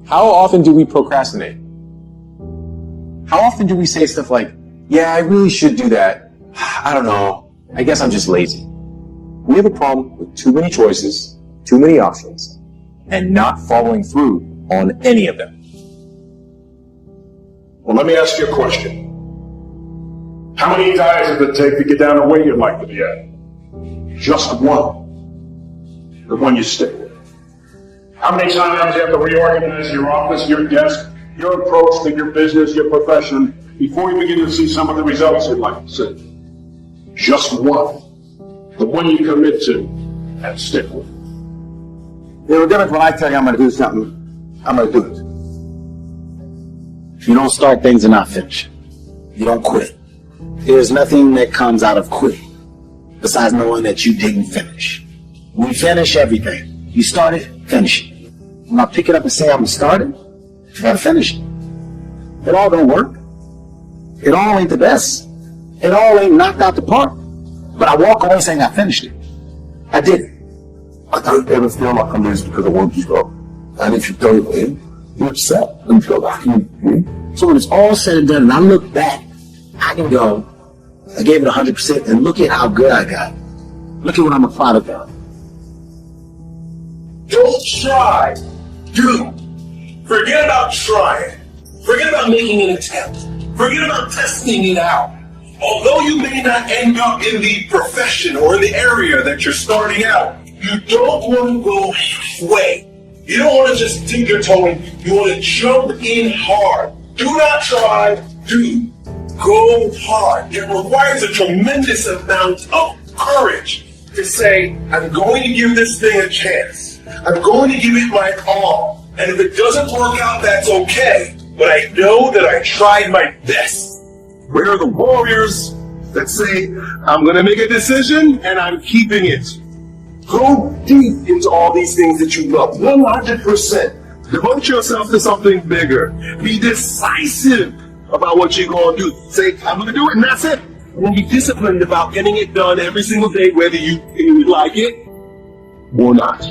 How often do we procrastinate? How often do we say stuff like, yeah, I really should do that. I don't know. I guess I'm just lazy. We have a problem with too many choices, too many options, and not following through on any of them. Well, let me ask you a question. How many diets does it take to get down to where you'd like to be at? Just one. The one you stick with. How many times you have to reorganize your office, your desk, your approach to your business, your profession, before you begin to see some of the results you'd like to see? Just one. The one you commit to and stick with. Dennis, when I tell you I'm going to do something, I'm going to do it. You don't start things and not finish. You don't quit. There's nothing that comes out of quitting besides knowing that you didn't finish. We finish everything. You start it, finish it. When I pick it up and say I'm going to start it, you got to finish it. It all don't work. It all ain't the best. It all ain't knocked out the park. But I walk away saying I finished it. I did it. I don't ever feel like I'm losing because I won't give up. And if you don't win, you're upset and you feel like you win. So when it's all said and done and I look back, I can go, I gave it 100% and look at how good I got. Look at what I'm a product of. Don't try. Do. Forget about trying. Forget about making an attempt. Forget about testing it out. Although you may not end up in the profession or in the area that you're starting out, you don't want to go halfway. You don't want to just dip your toe in. You want to jump in hard. Do not try. Do. Go hard. It requires a tremendous amount of courage to say, I'm going to give this thing a chance. I'm going to give it my all. And if it doesn't work out, that's okay. But I know that I tried my best. Where are the warriors that say, I'm going to make a decision and I'm keeping it? Go deep into all these things that you love, 100%. Devote yourself to something bigger. Be decisive about what you're going to do. Say, I'm going to do it, and that's it. And be disciplined about getting it done every single day, whether you like it or not.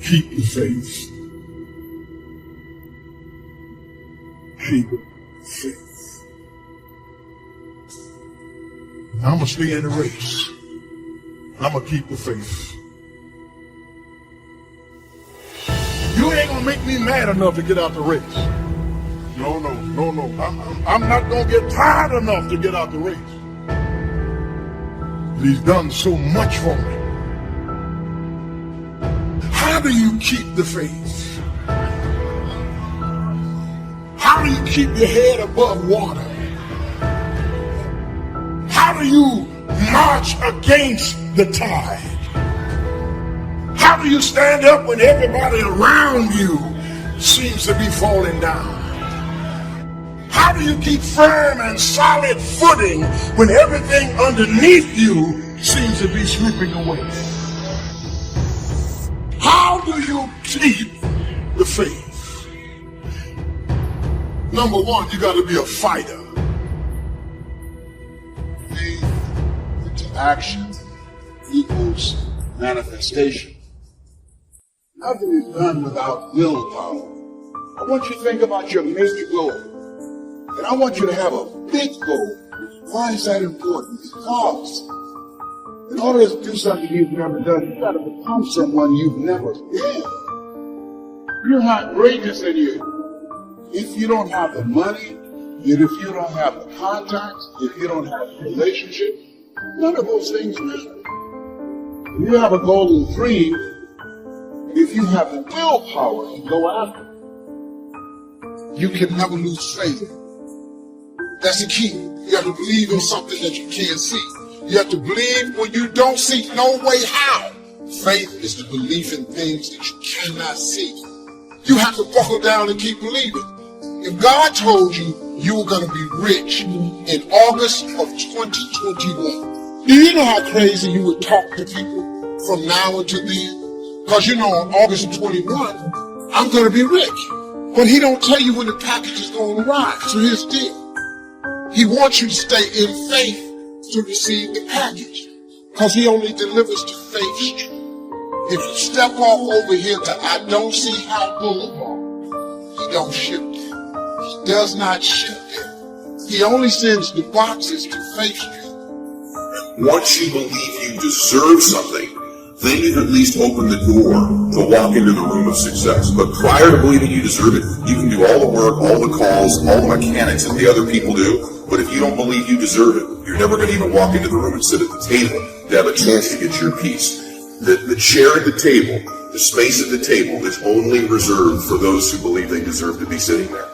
Keep the faith. Keep the faith. I'm going to stay in the race. I'm going to keep the faith. You ain't going to make me mad enough to get out the race. No. I'm not going to get tired enough to get out the race. He's done so much for me. How do you keep the faith? How do you keep your head above water? How do you march against the tide? How do you stand up when everybody around you seems to be falling down? How do you keep firm and solid footing when everything underneath you seems to be slipping away? How do you keep the faith? Number one, you got to be a fighter. Faith into action equals manifestation. Nothing is done without willpower. I want you to think about your major goal. And I want you to have a big goal. Why is that important? Because in order to do something you've never done, you've got to become someone you've never been. You have greatness in you. If you don't have the money, and if you don't have the contacts, if you don't have the relationship, none of those things matter. If you have a goal and dream, if you have the willpower to go after it, you can never lose faith. That's the key. You have to believe in something that you can't see. You have to believe when you don't see no way how. Faith is the belief in things that you cannot see. You have to buckle down and keep believing. If God told you you were going to be rich in August of 2021, do you know how crazy you would talk to people from now until then? Because you know on August of 21, I'm going to be rich. But he don't tell you when the package is going to arrive. So here's the deal. He wants you to stay in faith to receive the package, because he only delivers to Faith Street. If you step off over here to I don't see how Boulevard, he don't ship there. He does not ship there. He only sends the boxes to Faith Street. Once you believe you deserve something, then you've at least opened the door to walk into the room of success. But prior to believing you deserve it, you can do all the work, all the calls, all the mechanics that the other people do. But if you don't believe you deserve it, you're never going to even walk into the room and sit at the table to have a chance to get your piece. The chair at the table, the space at the table is only reserved for those who believe they deserve to be sitting there.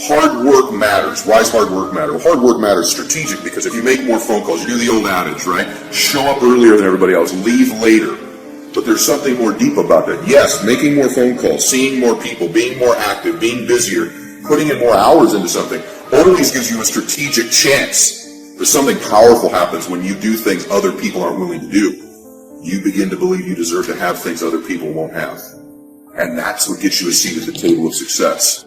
Hard work matters. Why does hard work matter? Hard work matters strategic, because if you make more phone calls, you do the old adage, right? Show up earlier than everybody else, leave later. But there's something more deep about that. Yes, making more phone calls, seeing more people, being more active, being busier, putting in more hours into something always gives you a strategic chance. But something powerful happens when you do things other people aren't willing to do. You begin to believe you deserve to have things other people won't have. And that's what gets you a seat at the table of success.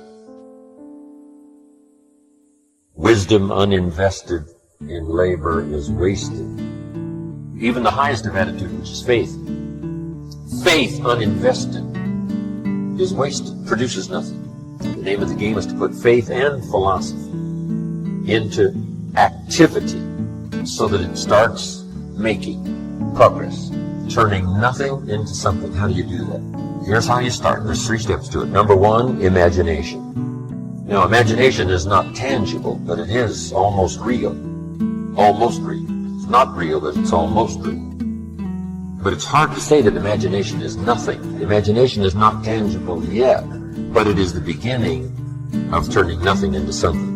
Wisdom uninvested in labor is wasted. Even the highest of attitude, which is faith. Faith uninvested is wasted, produces nothing. The name of the game is to put faith and philosophy into activity so that it starts making progress, turning nothing into something. How do you do that? Here's how you start. There's 3 steps to it. Number 1, imagination. Now, imagination is not tangible, but it is almost real. Almost real. It's not real, but it's almost real. But it's hard to say that imagination is nothing. Imagination is not tangible yet, but it is the beginning of turning nothing into something.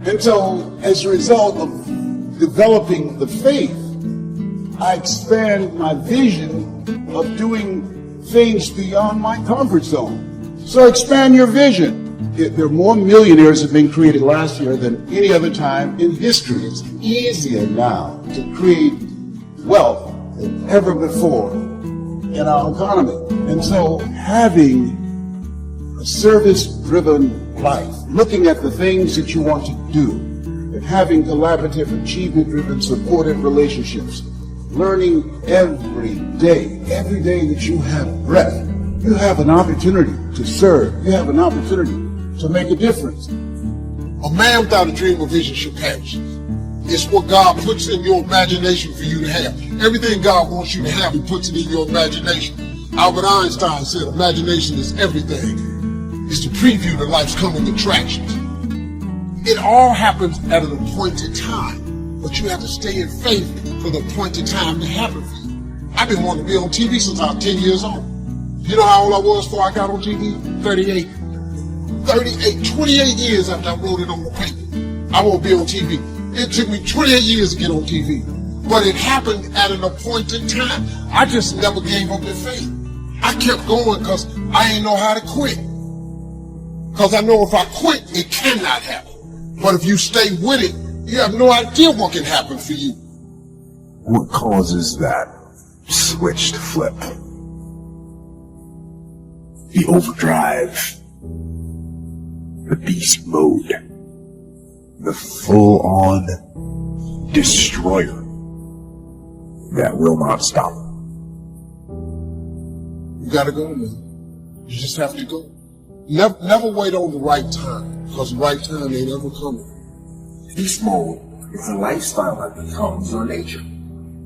And so, as a result of developing the faith, I expand my vision of doing things beyond my comfort zone. So expand your vision. There are more millionaires have been created last year than any other time in history. It's easier now to create wealth than ever before in our economy. And so having a service-driven life, looking at the things that you want to do, and having collaborative, achievement-driven, supportive relationships, learning every day that you have breath, you have an opportunity to serve. You have an opportunity to make a difference. A man without a dream or vision shall perish. It's what God puts in your imagination for you to have. Everything God wants you to have, He puts it in your imagination. Albert Einstein said imagination is everything. It's the preview to life's coming attractions. It all happens at an appointed time, but you have to stay in faith for the appointed time to happen for you. I've been wanting to be on TV since I was 10 years old. You know how old I was before I got on TV? 38. 28 years after I wrote it on the paper. I won't be on TV. It took me 28 years to get on TV. But it happened at an appointed time. I just never gave up in faith. I kept going because I didn't know how to quit. Because I know if I quit, it cannot happen. But if you stay with it, you have no idea what can happen for you. What causes that switch to flip? The overdrive. The beast mode, the full-on destroyer that will not stop. You gotta go, man. You just have to go. Never wait on the right time, because the right time ain't ever coming. Beast mode is a lifestyle that becomes your nature.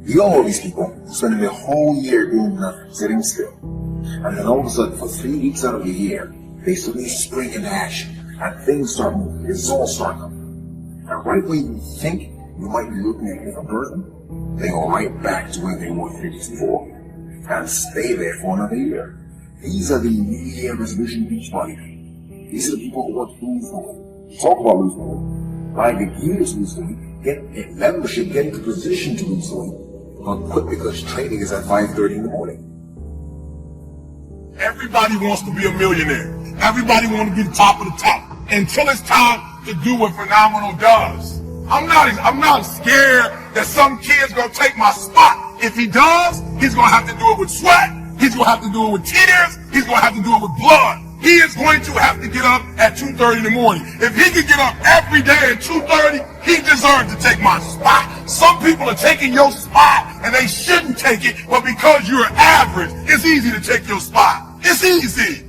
You know all these people spending their whole year doing nothing, sitting still. And then all of a sudden, for 3 weeks out of the year, they suddenly spring into action. And things start moving, results start coming. And right when you think you might be looking at a different person, they go right back to where they were 3 weeks before and stay there for another year. These are the New Year resolution beach body. These are the people who want to lose weight. Talk about losing weight. Buy the gear to lose weight, get a membership, get into position to lose weight. But quit because training is at 5:30 in the morning. Everybody wants to be a millionaire. Everybody wants to be the top of the top. Until it's time to do what Phenomenal does. I'm not scared that some kid's gonna take my spot. If he does, he's gonna have to do it with sweat. He's gonna have to do it with tears. He's gonna have to do it with blood. He is going to have to get up at 2:30 in the morning. If he could get up every day at 2:30, He deserved to take my spot. Some people are taking your spot and they shouldn't take it, but because you're average, it's easy to take your spot. It's easy.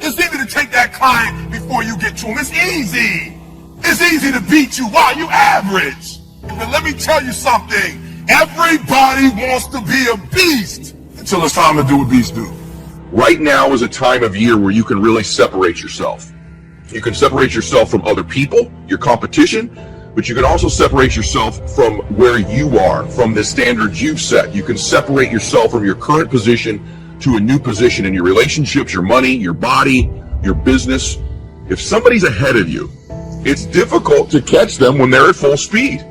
It's easy to take that client before you get to him. It's easy. It's easy to beat you while you average. But let me tell you something. Everybody wants to be a beast until it's time to do what beasts do. Right now is a time of year where you can really separate yourself. You can separate yourself from other people, your competition, but you can also separate yourself from where you are, from the standards you've set. You can separate yourself from your current position to a new position in your relationships, your money, your body, your business. If somebody's ahead of you, it's difficult to catch them when they're at full speed.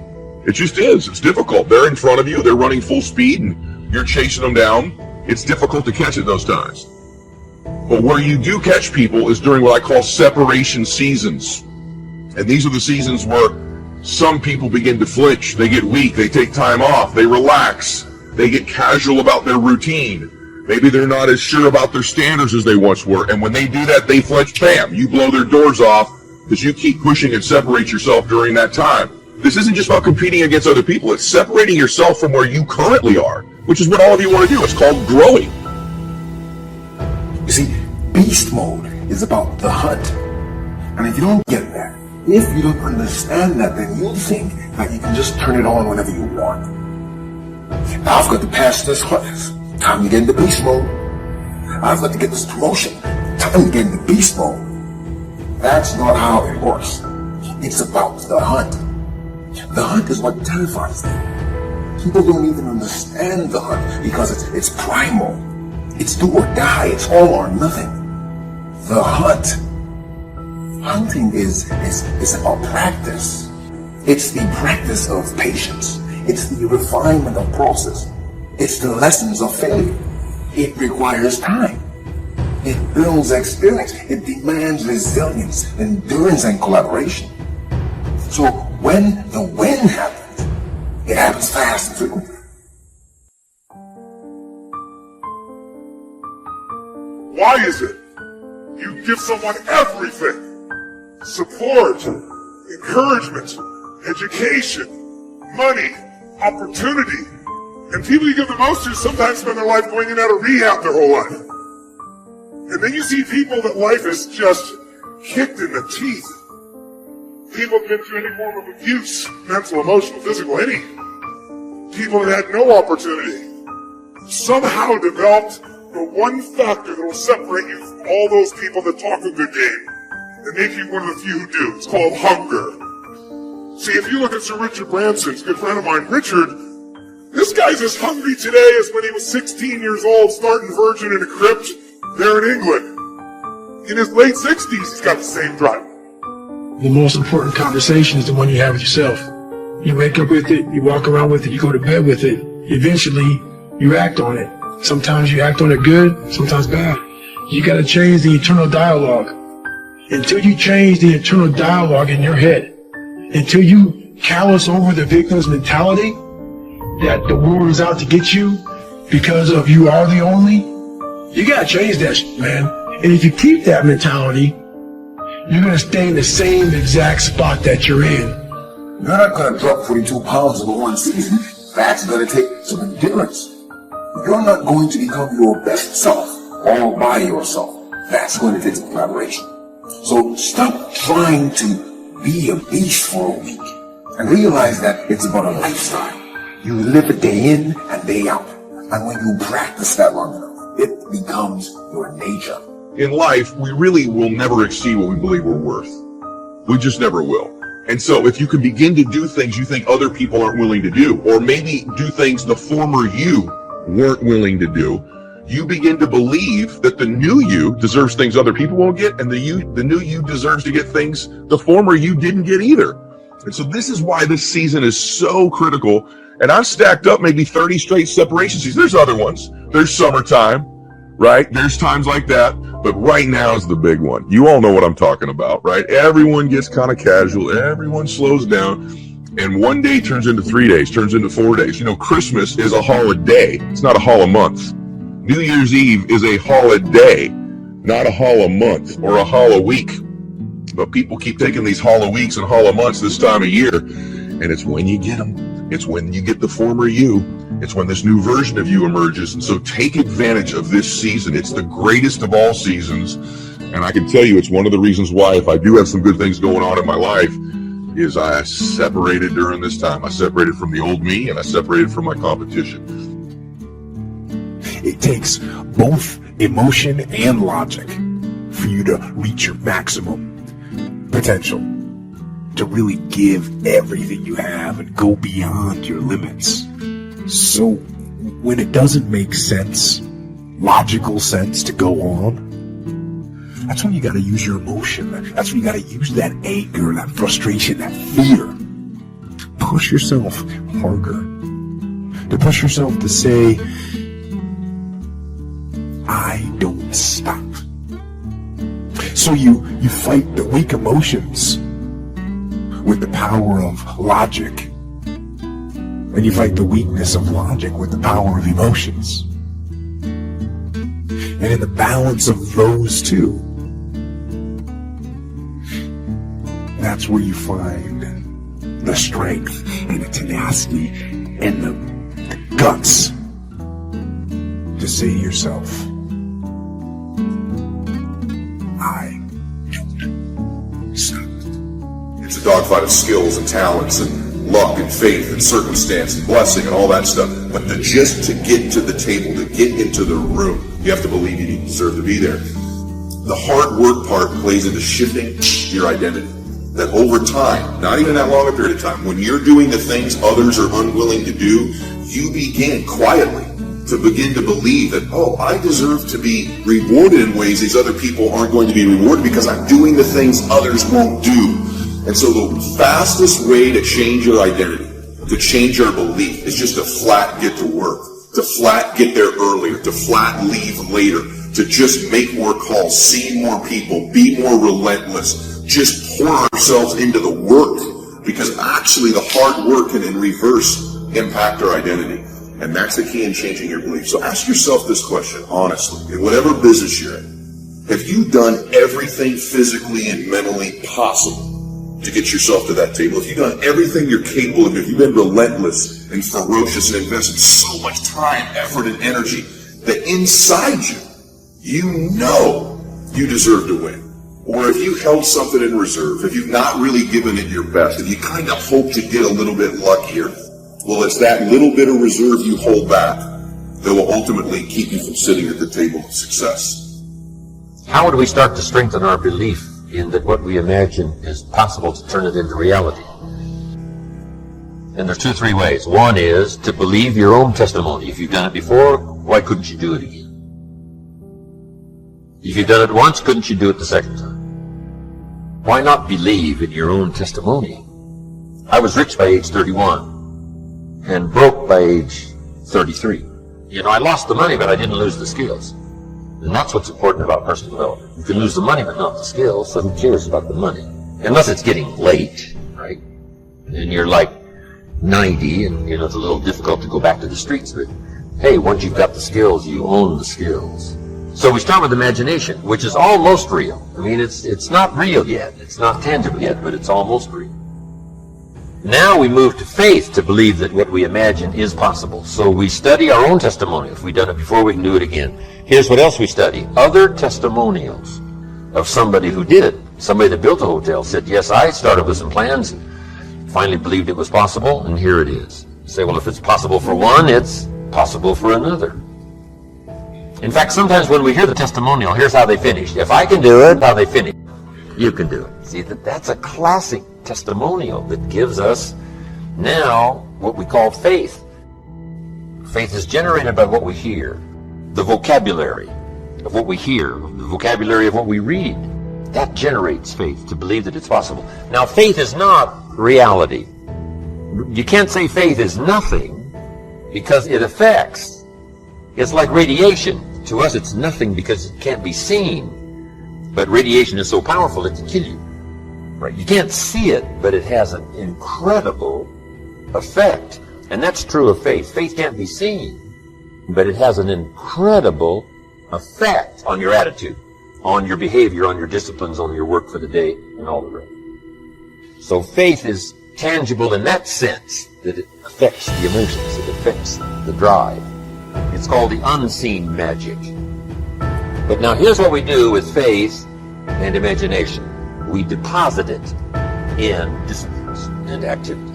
It just is. It's difficult. They're in front of you. They're running full speed and you're chasing them down. It's difficult to catch at those times. But where you do catch people is during what I call separation seasons. And these are the seasons where some people begin to flinch. They get weak. They take time off. They relax. They get casual about their routine. Maybe they're not as sure about their standards as they once were. And when they do that, they flinch. Bam! You blow their doors off because you keep pushing and separate yourself during that time. This isn't just about competing against other people. It's separating yourself from where you currently are, which is what all of you want to do. It's called growing. You see, beast mode is about the hunt. And if you don't get that, if you don't understand that, then you'll think that you can just turn it on whenever you want. Now I've got to pass this class. Time to get into beast mode. I've got to get this promotion. Time to get into beast mode. That's not how it works. It's about the hunt. The hunt is what terrifies them. People don't even understand the hunt because it's primal. It's do or die. It's all or nothing. The hunt. Hunting is about practice. It's the practice of patience. It's the refinement of process. It's the lessons of failure. It requires time. It builds experience. It demands resilience, endurance, and collaboration. So when the win happens, it happens fast and frequently. Why is it you give someone everything? Support, encouragement, education, money, opportunity. And people you give the most to sometimes spend their life going in and out of rehab their whole life. And then you see people that life is just kicked in the teeth. People have been through any form of abuse, mental, emotional, physical, any. People that had no opportunity somehow developed the one factor that will separate you from all those people that talk a good game and make you one of the few who do. It's called hunger. See, if you look at Sir Richard Branson's good friend of mine, Richard, this guy's as hungry today as when he was 16 years old, starting virgin in a crypt there in England. In his late 60s, he's got the same drive. The most important conversation is the one you have with yourself. You wake up with it, you walk around with it, you go to bed with it. Eventually, you act on it. Sometimes you act on it good, sometimes bad. You gotta change the internal dialogue. Until you change the internal dialogue in your head, until you callous over the victim's mentality, that the world is out to get you because of you are the only, you gotta change that shit, man. And if you keep that mentality, you're gonna stay in the same exact spot that you're in. You're not gonna drop 42 pounds in one season. That's gonna take some endurance. You're not going to become your best self all by yourself. That's going to take some collaboration. So stop trying to be a beast for a week and realize that it's about a lifestyle. You live it day in and day out. And when you practice that long enough, it becomes your nature. In life, we really will never exceed what we believe we're worth. We just never will. And so if you can begin to do things you think other people aren't willing to do, or maybe do things the former you weren't willing to do, you begin to believe that the new you deserves things other people won't get, and the new you deserves to get things the former you didn't get either. And so this is why this season is so critical. And I've stacked up maybe 30 straight separation seasons. There's other ones. There's summertime, right? There's times like that. But right now is the big one. You all know what I'm talking about, right? Everyone gets kind of casual. Everyone slows down. And one day turns into 3 days, turns into 4 days. You know, Christmas is a holiday. It's not a holimonth. New Year's Eve is a holiday, not a holimonth or a holiweek. But people keep taking these hollow weeks and hollow months this time of year, and it's when you get them. It's when you get the former you. It's when this new version of you emerges. And so take advantage of this season. It's the greatest of all seasons. And I can tell you it's one of the reasons why, if I do have some good things going on in my life, is I separated during this time. I separated from the old me, and I separated from my competition. It takes both emotion and logic for you to reach your maximum potential, to really give everything you have and go beyond your limits. So when it doesn't make sense, logical sense to go on, that's when you got to use your emotion. That's when you got to use that anger, that frustration, that fear. Push yourself harder. To push yourself to say, I don't stop. So you fight the weak emotions with the power of logic. And you fight the weakness of logic with the power of emotions. And in the balance of those two, that's where you find the strength and the tenacity and the guts to say to yourself, I don't stop. It's a dogfight of skills and talents and luck and faith and circumstance and blessing and all that stuff. But just to get to the table, to get into the room, you have to believe you deserve to be there. The hard work part plays into shifting your identity. That over time, not even that long a period of time, when you're doing the things others are unwilling to do, you begin quietly to begin to believe that, oh, I deserve to be rewarded in ways these other people aren't going to be rewarded because I'm doing the things others won't do. And so the fastest way to change your identity, to change our belief, is just to flat get to work, to flat get there earlier, to flat leave later, to just make more calls, see more people, be more relentless, just pour ourselves into the work, because actually the hard work can in reverse impact our identity. And that's the key in changing your belief. So ask yourself this question, honestly, in whatever business you're in. Have you done everything physically and mentally possible to get yourself to that table? Have you done everything you're capable of? Have you been relentless and ferocious and invested so much time, effort, and energy that inside you, you know you deserve to win? Or if you held something in reserve, if you've not really given it your best, if you kind of hope to get a little bit luckier, well, it's that little bit of reserve you hold back that will ultimately keep you from sitting at the table of success. How do we start to strengthen our belief in that what we imagine is possible to turn it into reality? And there's 3 ways. One is to believe your own testimony. If you've done it before, why couldn't you do it again? If you've done it once, couldn't you do it the second time? Why not believe in your own testimony? I was rich by age 31 and broke by age 33. You know, I lost the money, but I didn't lose the skills. And that's what's important about personal development. You can lose the money, but not the skills, so who cares about the money? Unless it's getting late, right? And you're like 90, and you know, it's a little difficult to go back to the streets, but hey, once you've got the skills, you own the skills. So we start with imagination, which is almost real. I mean, it's not real yet. It's not tangible yet, but it's almost real. Now we move to faith to believe that what we imagine is possible. So we study our own testimony. If we've done it before, we can do it again. Here's what else we study. Other testimonials of somebody who did it. Somebody that built a hotel said, yes, I started with some plans and finally believed it was possible, and here it is. You say, well, if it's possible for one, it's possible for another. In fact, sometimes when we hear the testimonial, here's how they finished. If I can do it, how they finished, you can do it. See, that's a classic testimonial that gives us now what we call faith. Faith is generated by what we hear, the vocabulary of what we hear, the vocabulary of what we read. That generates faith, to believe that it's possible. Now, faith is not reality. You can't say faith is nothing because it affects. It's like radiation. To us, it's nothing because it can't be seen. But radiation is so powerful it can kill you. Right? You can't see it, but it has an incredible effect. And that's true of faith. Faith can't be seen, but it has an incredible effect on your attitude, on your behavior, on your disciplines, on your work for the day, and all the rest. So faith is tangible in that sense, that it affects the emotions, it affects the drive. It's called the unseen magic. But now here's what we do with faith and imagination. We deposit it in disciplines and activity.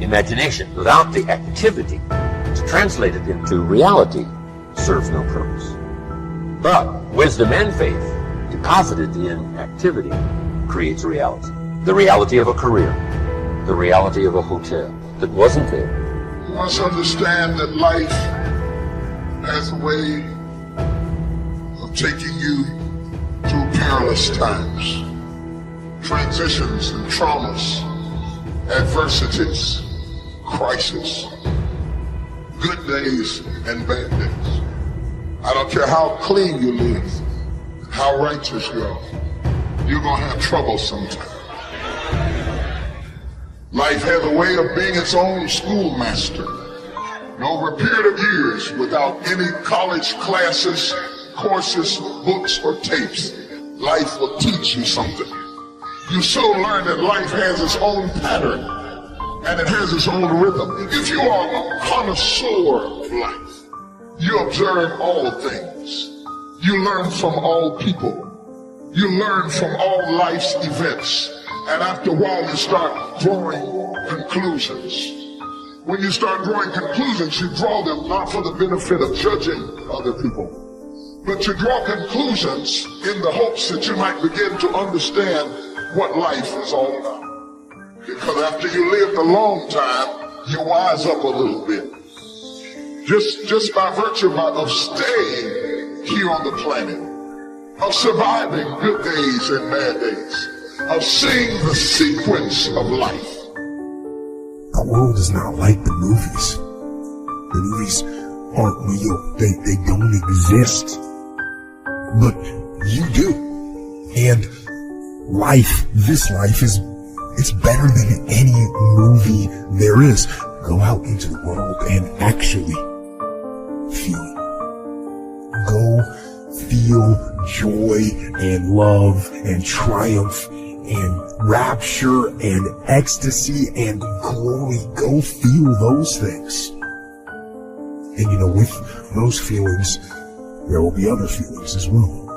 Imagination, without the activity to translate it into reality, serves no purpose. But wisdom and faith, deposited in activity, creates reality. The reality of a career, the reality of a hotel that wasn't there. You must understand that life has a way of taking you through perilous times, transitions and traumas, adversities, crisis, good days and bad days. I don't care how clean you live, how righteous you are, you're going to have trouble sometime. Life has a way of being its own schoolmaster. And over a period of years, without any college classes, courses, books, or tapes, life will teach you something. You so learn that life has its own pattern and it has its own rhythm. If you are a connoisseur of life, you observe all things. You learn from all people. You learn from all life's events. And after a while, you start drawing conclusions. When you start drawing conclusions, you draw them not for the benefit of judging other people, but you draw conclusions in the hopes that you might begin to understand what life is all about. Because after you lived a long time, you wise up a little bit. Just by virtue of staying here on the planet, of surviving good days and bad days, of seeing the sequence of life. The world is not like the movies. The movies aren't real. They don't exist. But you do. And this life it's better than any movie there is. Go out into the world and actually feel it. Go feel joy and love and triumph and rapture and ecstasy and glory. Go feel those things. And with those feelings, there will be other feelings as well.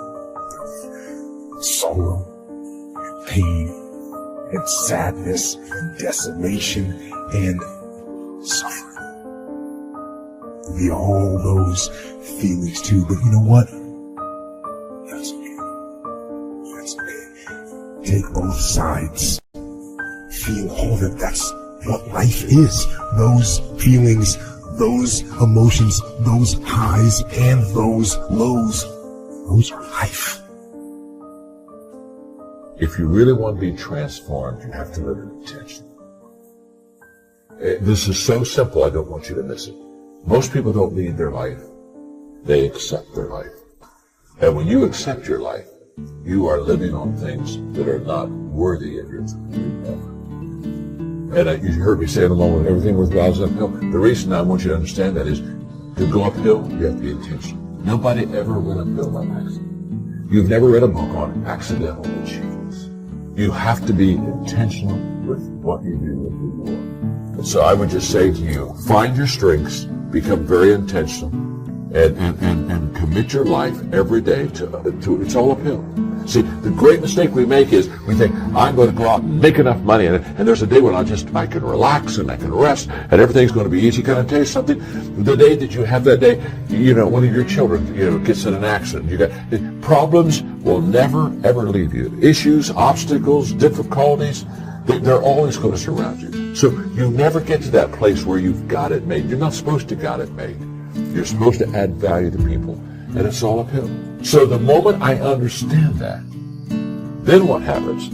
Sorrow, and pain, and sadness, and desolation, and suffering. There'll be all those feelings too, but you know what? That's okay. That's okay. Take both sides. Feel all that. That's what life is. Those feelings, those emotions, those highs, and those lows. Those are life. If you really want to be transformed, you have to live in intention. This is so simple, I don't want you to miss it. Most people don't lead their life. They accept their life. And when you accept your life, you are living on things that are not worthy of your time. And you heard me say in a moment, everything worthwhile is uphill. The reason I want you to understand that is, to go uphill, you have to be intentional. Nobody ever went uphill by accident. You've never read a book on accidental achievements. You have to be intentional with what you do with who you are. And so I would just say to you, find your strengths, become very intentional, and commit your life every day to it's all uphill. See, the great mistake we make is we think, I'm going to go out and make enough money, and there's a day when I can relax and I can rest, and everything's going to be easy. Can I tell you something? The day that you have that day, one of your children, gets in an accident. Problems will never, ever leave you. Issues, obstacles, difficulties, they're always going to surround you. So you never get to that place where you've got it made. You're not supposed to got it made. You're supposed to add value to people, and it's all uphill. So the moment I understand that, then what happens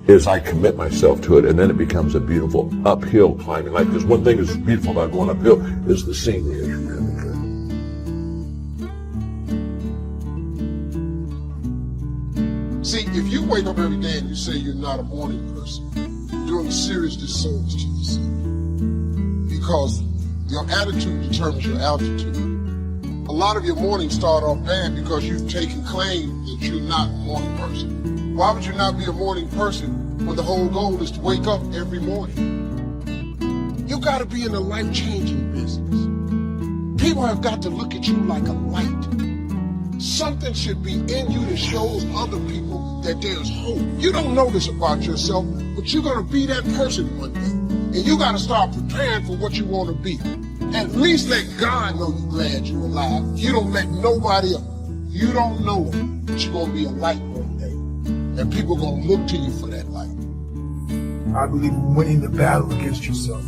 is I commit myself to it, and then it becomes a beautiful uphill climbing life. Because one thing that's beautiful about going uphill is the scenery is really good. See, if you wake up every day and you say you're not a morning person, you're doing a serious disservice to yourself. Because your attitude determines your altitude. A lot of your mornings start off bad because you've taken claim that you're not a morning person. Why would you not be a morning person when the whole goal is to wake up every morning? You got to be in a life-changing business. People have got to look at you like a light. Something should be in you that shows other people that there's hope. You don't know this about yourself, but you're going to be that person one day. And you got to start preparing for what you want to be. At least let God know you're glad you're alive. You don't let nobody else. You don't know that you're going to be a light one day. And people are going to look to you for that light. I believe in winning the battle against yourself.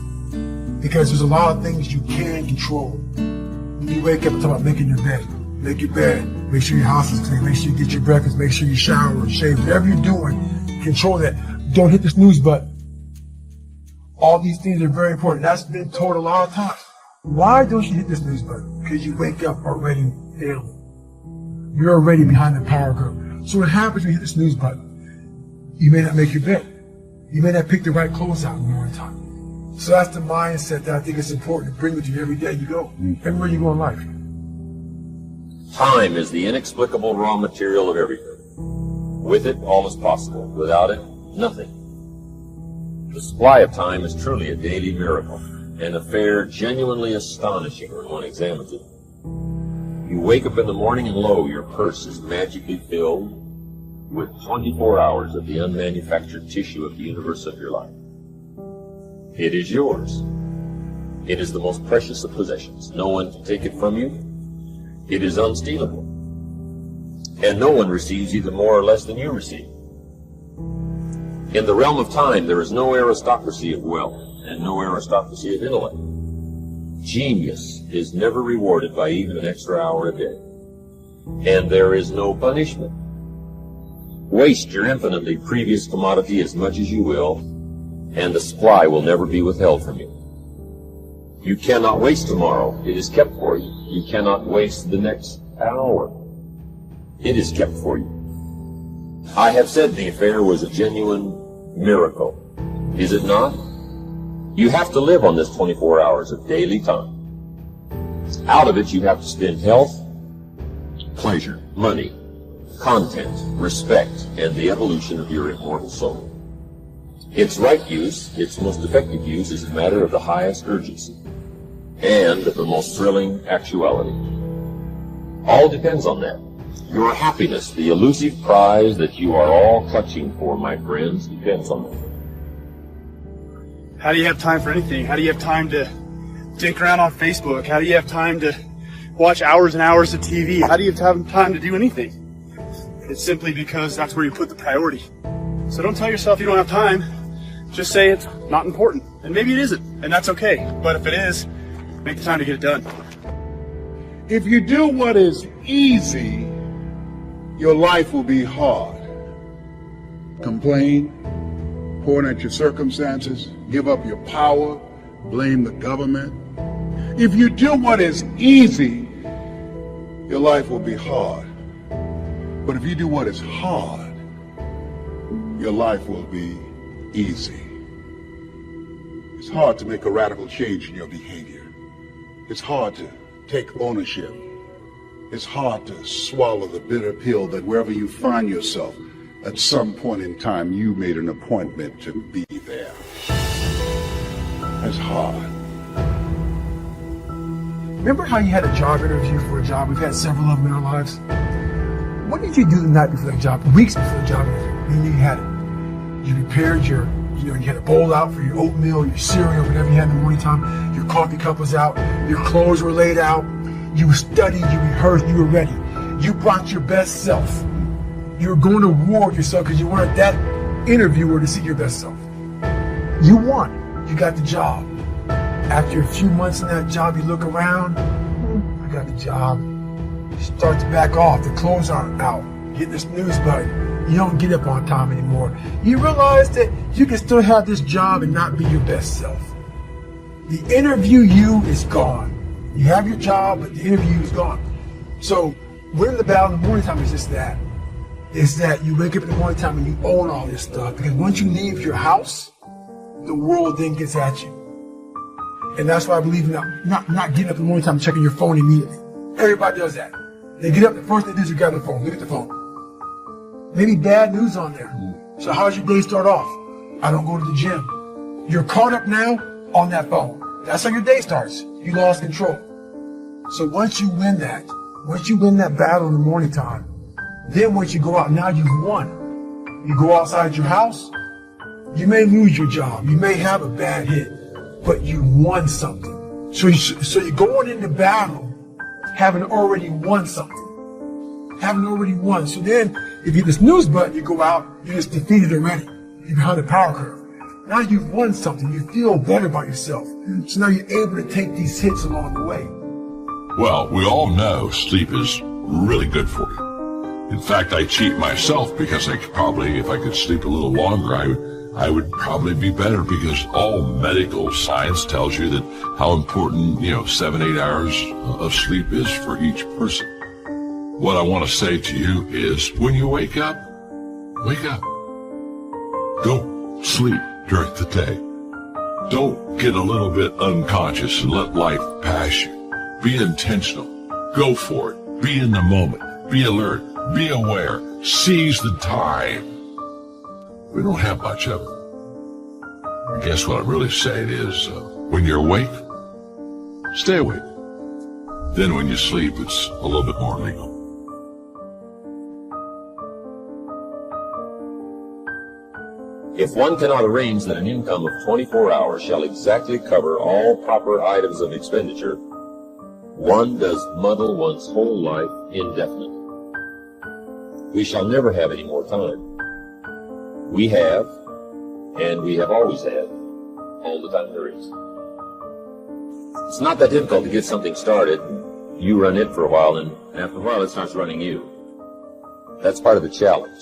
Because there's a lot of things you can control. When you wake up and talk about making your bed, make your bed, make sure your house is clean, make sure you get your breakfast, make sure you shower or shave, whatever you're doing, control that. Don't hit the snooze button. All these things are very important. That's been told a lot of times. Why don't you hit the snooze button? Because you wake up already failing. You're already behind the power curve. So what happens when you hit the snooze button? You may not make your bed. You may not pick the right clothes out in the morning time. So that's the mindset that I think is important to bring with you every day you go, everywhere you go in life. Time is the inexplicable raw material of everything. With it, all is possible. Without it, nothing. The supply of time is truly a daily miracle, an affair genuinely astonishing when one examines it. You wake up in the morning and lo, your purse is magically filled with 24 hours of the unmanufactured tissue of the universe of your life. It is yours. It is the most precious of possessions. No one can take it from you. It is unstealable. And no one receives either more or less than you receive. In the realm of time, there is no aristocracy of wealth and no aristocracy of intellect. Genius is never rewarded by even an extra hour a day. And there is no punishment. Waste your infinitely previous commodity as much as you will, and the supply will never be withheld from you. You cannot waste tomorrow. It is kept for you. You cannot waste the next hour. It is kept for you. I have said the affair was a genuine miracle. Is it not? You have to live on this 24 hours of daily time. Out of it, you have to spend health, pleasure, money, content, respect, and the evolution of your immortal soul. Its right use, its most effective use, is a matter of the highest urgency and of the most thrilling actuality. All depends on that. Your happiness, the elusive prize that you are all clutching for, my friends, depends on that. How do you have time for anything? How do you have time to dink around on Facebook? How do you have time to watch hours and hours of TV? How do you have time to do anything? It's simply because that's where you put the priority. So don't tell yourself you don't have time. Just say it's not important. And maybe it isn't, and that's okay. But if it is, make the time to get it done. If you do what is easy, your life will be hard. Complain, point at your circumstances, give up your power, blame the government. If you do what is easy, your life will be hard. But if you do what is hard, your life will be easy. It's hard to make a radical change in your behavior. It's hard to take ownership. It's hard to swallow the bitter pill that wherever you find yourself, at some point in time, you made an appointment to be there. That's hard. Remember how you had a job interview for a job? We've had several of them in our lives. What did you do the night before that job, weeks before the job interview? Then you had it. You prepared you had a bowl out for your oatmeal, your cereal, whatever you had in the morning time. Your coffee cup was out. Your clothes were laid out. You studied, you rehearsed, you were ready. You brought your best self. You were going to war with yourself because you wanted that interviewer to see your best self. You won. You got the job. After a few months in that job, you look around. I got the job. You start to back off. The clothes aren't out. Hit the snooze button. You don't get up on time anymore. You realize that you can still have this job and not be your best self. The interview you is gone. You have your job, but the interview is gone. So winning the battle in the morning time is just that. It's that you wake up in the morning time and you own all this stuff. Because once you leave your house, the world then gets at you. And that's why I believe in not getting up in the morning time and checking your phone immediately. Everybody does that. They get up, the first thing they do is grab the phone, look at the phone. Maybe bad news on there. So how's your day start off? I don't go to the gym. You're caught up now on that phone. That's how your day starts. You lost control. So once you win that battle in the morning time, then once you go out, now you've won. You go outside your house, you may lose your job, you may have a bad hit, but you won something. So you're going into battle having already won something. Having already won. So then, if you hit this snooze button, you go out, you're just defeated already. You're behind the power curve. Now you've won something. You feel better about yourself. So now you're able to take these hits along the way. Well, we all know sleep is really good for you. In fact, I cheat myself because if I could sleep a little longer, I would probably be better, because all medical science tells you that how important, 7-8 hours of sleep is for each person. What I want to say to you is, when you wake up. Don't sleep during the day. Don't get a little bit unconscious and let life pass you. Be intentional. Go for it. Be in the moment. Be alert. Be aware. Seize the time. We don't have much of it. I guess what I'm really saying is, when you're awake, stay awake. Then when you sleep, it's a little bit more legal. If one cannot arrange that an income of 24 hours shall exactly cover all proper items of expenditure, one does muddle one's whole life indefinitely. We shall never have any more time. We have, and we have always had, all the time there is. It's not that difficult to get something started. You run it for a while, and after a while it starts running you. That's part of the challenge.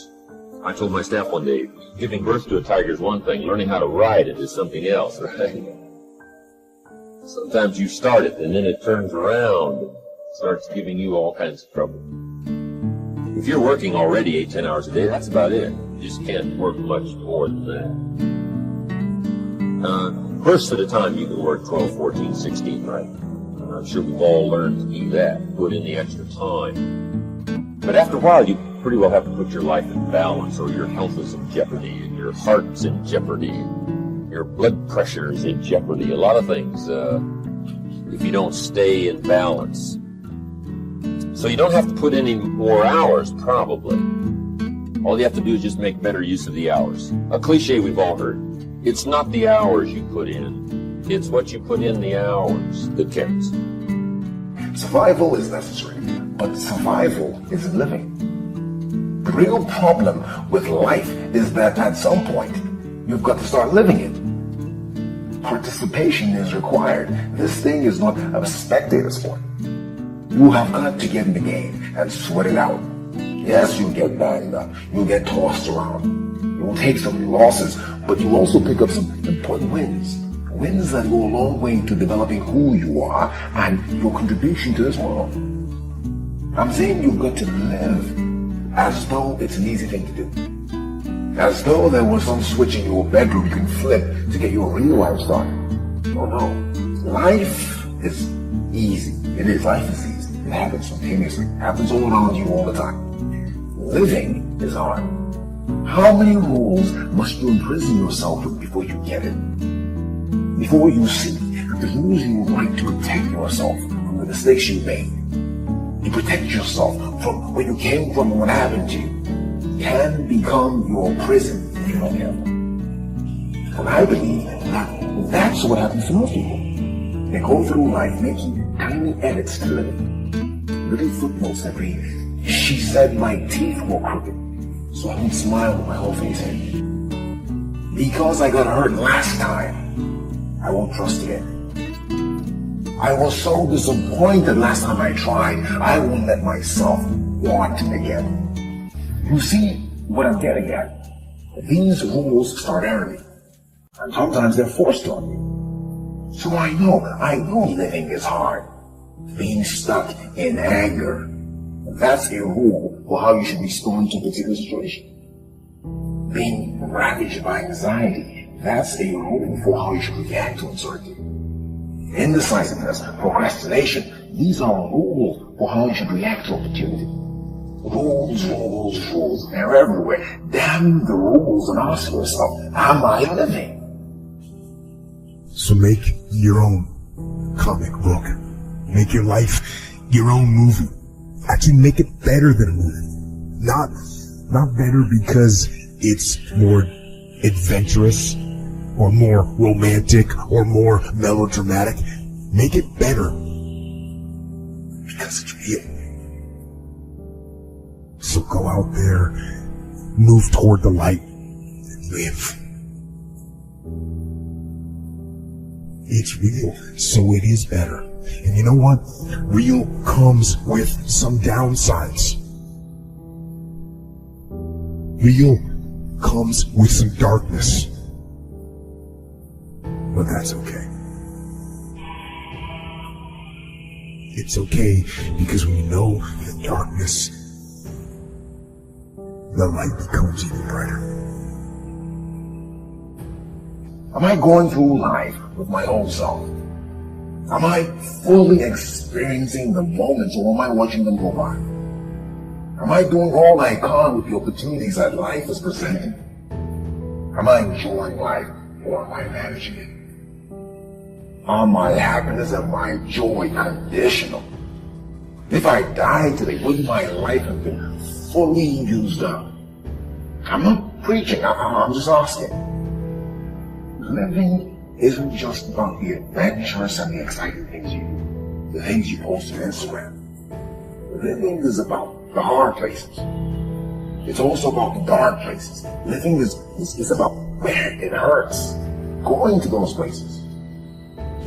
I told my staff one day, giving birth to a tiger is one thing, learning how to ride it is something else, right? Sometimes you start it, and then it turns around and starts giving you all kinds of trouble. If you're working already 8-10 hours a day, that's about it. You just can't work much more than that. Bursts at a time, you can work 12, 14, 16, right? I'm sure we've all learned to do that, put in the extra time. But after a while, you pretty well have to put your life in balance, or your health is in jeopardy, and your heart's in jeopardy, and your blood pressure is in jeopardy. A lot of things, if you don't stay in balance. So you don't have to put any more hours, probably. All you have to do is just make better use of the hours. A cliche we've all heard. It's not the hours you put in. It's what you put in the hours that counts. Survival is necessary, but survival isn't living. The real problem with life is that at some point, you've got to start living it. Participation is required. This thing is not a spectator sport. You have got to get in the game and sweat it out. Yes, you'll get banged up. You'll get tossed around. You'll take some losses, but you'll also pick up some important wins. Wins that go a long way to developing who you are and your contribution to this world. I'm saying you've got to live as though it's an easy thing to do. As though there was some switch in your bedroom you can flip to get your real life started. Oh no. Life is easy. It is. Life is easy. It happens spontaneously. It happens all around you all the time. Living is hard. How many rules must you imprison yourself with before you get it? Before you see the rules you write to protect yourself from the mistakes you made. To protect yourself from where you came from and what happened to you can become your prison if you're not careful. And I believe that that's what happens to most people. They go through life making tiny edits to living. Little footnotes that read, she said my teeth were crooked, so I don't smile with my whole face in. Because I got hurt last time, I won't trust again. I was so disappointed last time I tried, I won't let myself want again. You see what I'm getting at? These rules start early, and sometimes they're forced on you. So I know living is hard. Being stuck in anger, that's a rule for how you should respond to a particular situation. Being ravaged by anxiety, that's a rule for how you should react to uncertainty. Indecisiveness, procrastination, These are rules for how you should react to opportunity. Rules, rules, rules. They're everywhere. Damn the rules and ask yourself, am I living? So make your own comic book. Make your life your own movie. Actually make it better than a movie. Not better because it's more adventurous or more romantic or more melodramatic. Make it better because it's real. So go out there, move toward the light, and live. It's real, so it is better. And you know what? Real comes with some downsides. Real comes with some darkness. But that's okay. It's okay because when you know the darkness, the light becomes even brighter. Am I going through life with my own self? Am I fully experiencing the moments, or am I watching them go by? Am I doing all I can with the opportunities that life is presenting? Am I enjoying life, or am I managing it? Are my happiness and my joy conditional? If I died today, would my life have been fully used up? I'm not preaching, I'm just asking. Living isn't just about the adventures and the exciting things you do, the things you post on Instagram. Living is about the hard places. It's also about the dark places. Living is about where it hurts, going to those places.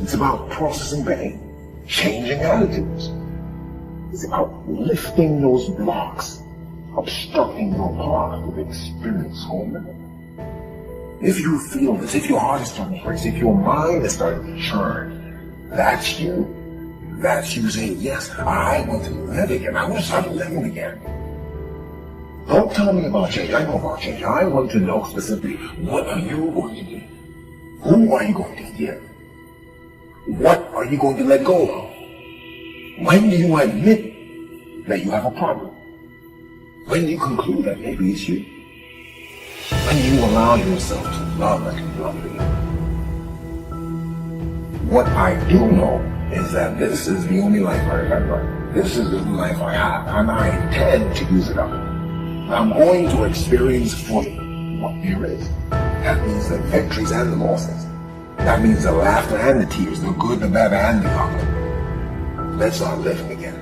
It's about processing pain, changing attitudes. It's about lifting those blocks, obstructing your path with experience going on. If you feel this, if your heart is starting to race, if your mind is starting to churn, that's you. That's you saying, yes, I want to live again. I want to start living again. Don't tell me about change. I know about change. I want to know specifically, what are you going to do? Who are you going to forgive? What are you going to let go of? When do you admit that you have a problem? When do you conclude that maybe it's you? When do you allow yourself to love like you love again? What I do know is that this is the only life I remember. This is the only life I have, and I intend to use it up. I'm going to experience fully what there is. That means the victories and the losses. That means the laughter and the tears, the good, the bad, and the ugly. Let's start living again.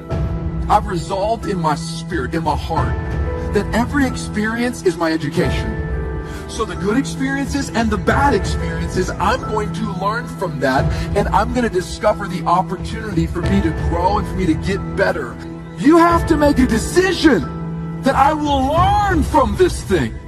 I've resolved in my spirit, in my heart, that every experience is my education. So the good experiences and the bad experiences, I'm going to learn from that, and I'm going to discover the opportunity for me to grow and for me to get better. You have to make a decision that I will learn from this thing.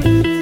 you.